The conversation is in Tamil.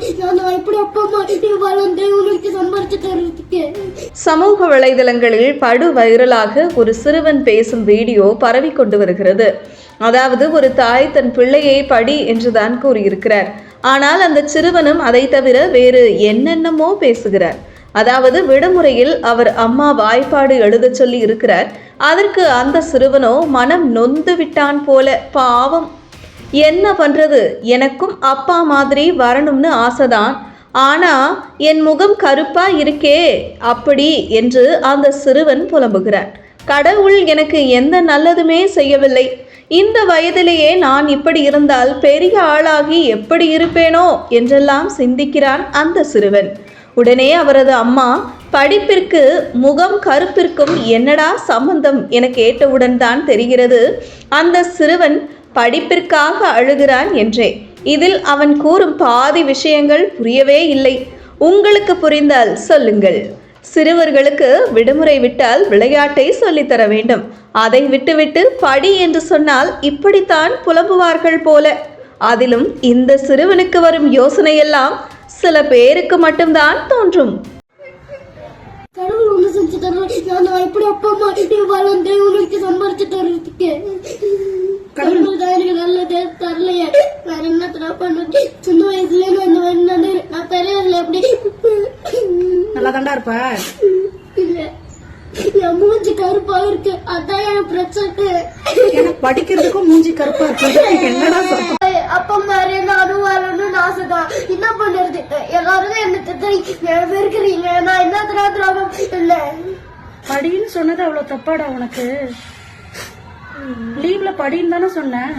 நான் எப்படி அப்பா அம்மா வளர்ந்து உனக்கு சம்பாரிச்சு தர்றதுக்கு. சமூக வலைதளங்களில் படு வைரலாக ஒரு சிறுவன் பேசும் வீடியோ பரவி கொண்டு வருகிறது. அதாவது ஒரு தாய் தன் பிள்ளையை படி என்றுதான் கூறியிருக்கிறார். ஆனால் அந்த சிறுவனும் அதை தவிர வேறு என்னென்னமோ பேசுகிறார். அதாவது விடுமுறையில் அவர் அம்மா வாய்ப்பாடு எழுத சொல்லி இருக்கிறார். அதற்கு அந்த சிறுவனோ மனம் நொந்து விட்டான் போல. பாவம், என்ன பண்றது, எனக்கும் அப்பா மாதிரி வரணும்னு ஆசைதான், ஆனா என் முகம் கருப்பா இருக்கே அப்படி என்று அந்த சிறுவன் புலம்புகிறான். கடவுள் எனக்கு எந்த நல்லதுமே செய்யவில்லை. இந்த வயதிலேயே நான் இப்படி இருந்தால் பெரிய ஆளாகி எப்படி இருப்பேனோ என்றெல்லாம் சிந்திக்கிறான் அந்த சிறுவன். உடனே அவரது அம்மா, படிப்பிற்கு முகம் கருப்பிற்கும் என்னடா சம்பந்தம் என கேட்டவுடன் தான் தெரிகிறது அந்த சிறுவன் படிப்பிற்காக அழுகிறான் என்றே. இதில் அவன் கூறும் பாதி விஷயங்கள் புரியவே இல்லை. உங்களுக்கு புரிந்தால் சொல்லுங்கள். சிறுவர்களுக்கு விடுமுறை விட்டால் விளையாட்டை சொல்லித்தர வேண்டும். அதை விட்டுவிட்டு படி என்று சொன்னால் இப்படித்தான் புலம்புவார்கள் போல. அதிலும் இந்த சிறுவனுக்கு வரும் யோசனையெல்லாம் சில பேருக்கு மட்டும்தான் தோன்றும். கடவுள் ஒண்ணு செஞ்சு தர்றேன். நான் எப்படி அப்பா அம்மா வளர்ந்து உனக்கு சம்பாரிச்சு தர்றதுக்கு. கடவுள் தான் எனக்கு நல்லதே தரலையே. வேற என்ன பண்ணுறது? சின்ன வயசுல நான் பெரியவர்கள் எப்படி நல்லா தாண்டா இருப்ப. இல்ல, என் மூஞ்சி கருப்பா இருக்கு, அதான் என் பிரச்சனை. எனக்கு படிக்கிறதுக்கும் மூஞ்சி கருப்பா இருக்கு. என்னடா சொல்ற? அப்பா மாதிரி நானும் வரணும்னு ஆசைதான். என்ன பண்றது? எல்லாரும் என்ன வெறுக்கிறீங்க. நான் என்ன திராத்திராமம் இல்ல. படின்னு சொன்னது அவ்வளவு தப்பாடா உனக்கு? லீவ்ல படின்னு தானே சொன்ன.